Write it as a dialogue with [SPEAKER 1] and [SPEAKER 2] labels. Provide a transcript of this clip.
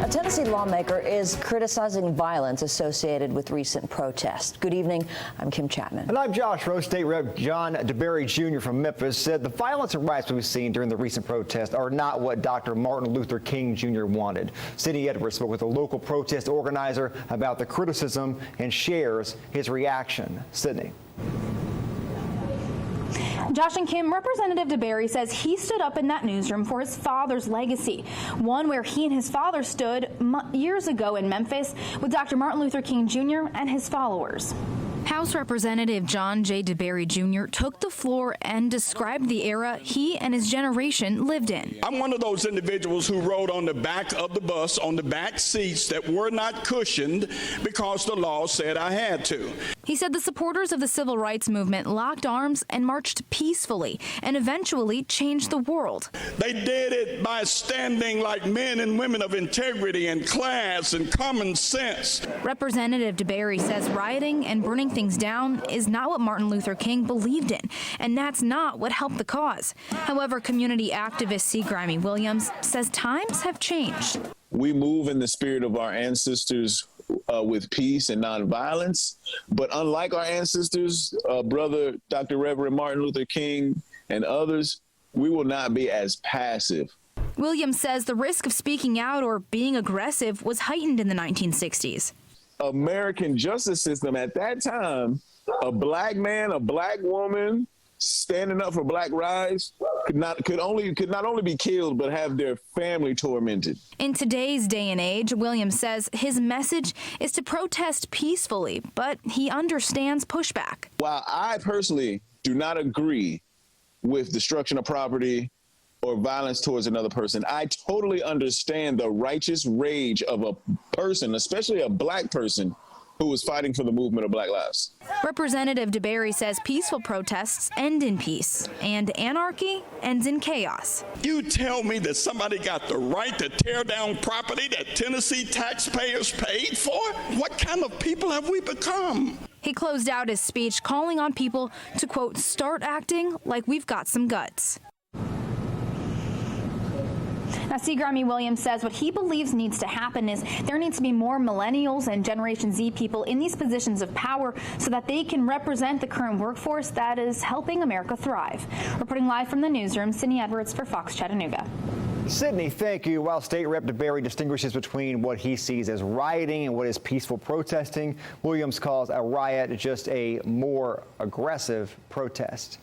[SPEAKER 1] A Tennessee lawmaker is criticizing violence associated with recent protests. Good evening. I'm Kim Chapman.
[SPEAKER 2] And I'm Josh Rose. State Rep John DeBerry Jr. from Memphis said the violence and riots we've seen during the recent protests are not what Dr. Martin Luther King Jr. wanted. Sydney Edwards spoke with a local protest organizer about the criticism and shares his reaction. Sydney.
[SPEAKER 3] Josh and Kim, Representative DeBerry says he stood up in that newsroom for his father's legacy, one where he and his father stood years ago in Memphis with Dr. Martin Luther King Jr. and his followers. House Representative John J. DeBerry Jr. took the floor and described the era he and his generation lived in.
[SPEAKER 4] I'm one of those individuals who rode on the back of the bus, on the back seats that were not cushioned because the law said I had to.
[SPEAKER 3] He said the supporters of the civil rights movement locked arms and marched peacefully and eventually changed the world.
[SPEAKER 4] They did it by standing like men and women of integrity and class and common sense.
[SPEAKER 3] Representative DeBerry says rioting and burning things down is not what Martin Luther King believed in, and that's not what helped the cause. However, community activist C. Grimey Williams says times have changed.
[SPEAKER 5] We move in the spirit of our ancestors with peace and nonviolence, but unlike our ancestors, brother Dr. Reverend Martin Luther King and others, we will not be as passive.
[SPEAKER 3] Williams says the risk of speaking out or being aggressive was heightened in the 1960s.
[SPEAKER 5] American justice system at that time, a black man, a black woman standing up for black rights could not only be killed but have their family tormented.
[SPEAKER 3] In today's day and age, Williams says his message is to protest peacefully, but he understands pushback.
[SPEAKER 5] While I personally do not agree with destruction of property or violence towards another person, I totally understand the righteous rage of a person, especially a black person, who was fighting for the movement of Black lives.
[SPEAKER 3] Representative DeBerry says peaceful protests end in peace and anarchy ends in chaos.
[SPEAKER 4] You tell me that somebody got the right to tear down property that Tennessee taxpayers paid for? What kind of people have we become?
[SPEAKER 3] He closed out his speech calling on people to, quote, start acting like we've got some guts. Now, C. Grimey Williams says what he believes needs to happen is there needs to be more millennials and Generation Z people in these positions of power so that they can represent the current workforce that is helping America thrive. Reporting live from the newsroom, Sydney Edwards for Fox Chattanooga.
[SPEAKER 2] Sydney, thank you. While State Rep DeBerry distinguishes between what he sees as rioting and what is peaceful protesting, Williams calls a riot just a more aggressive protest.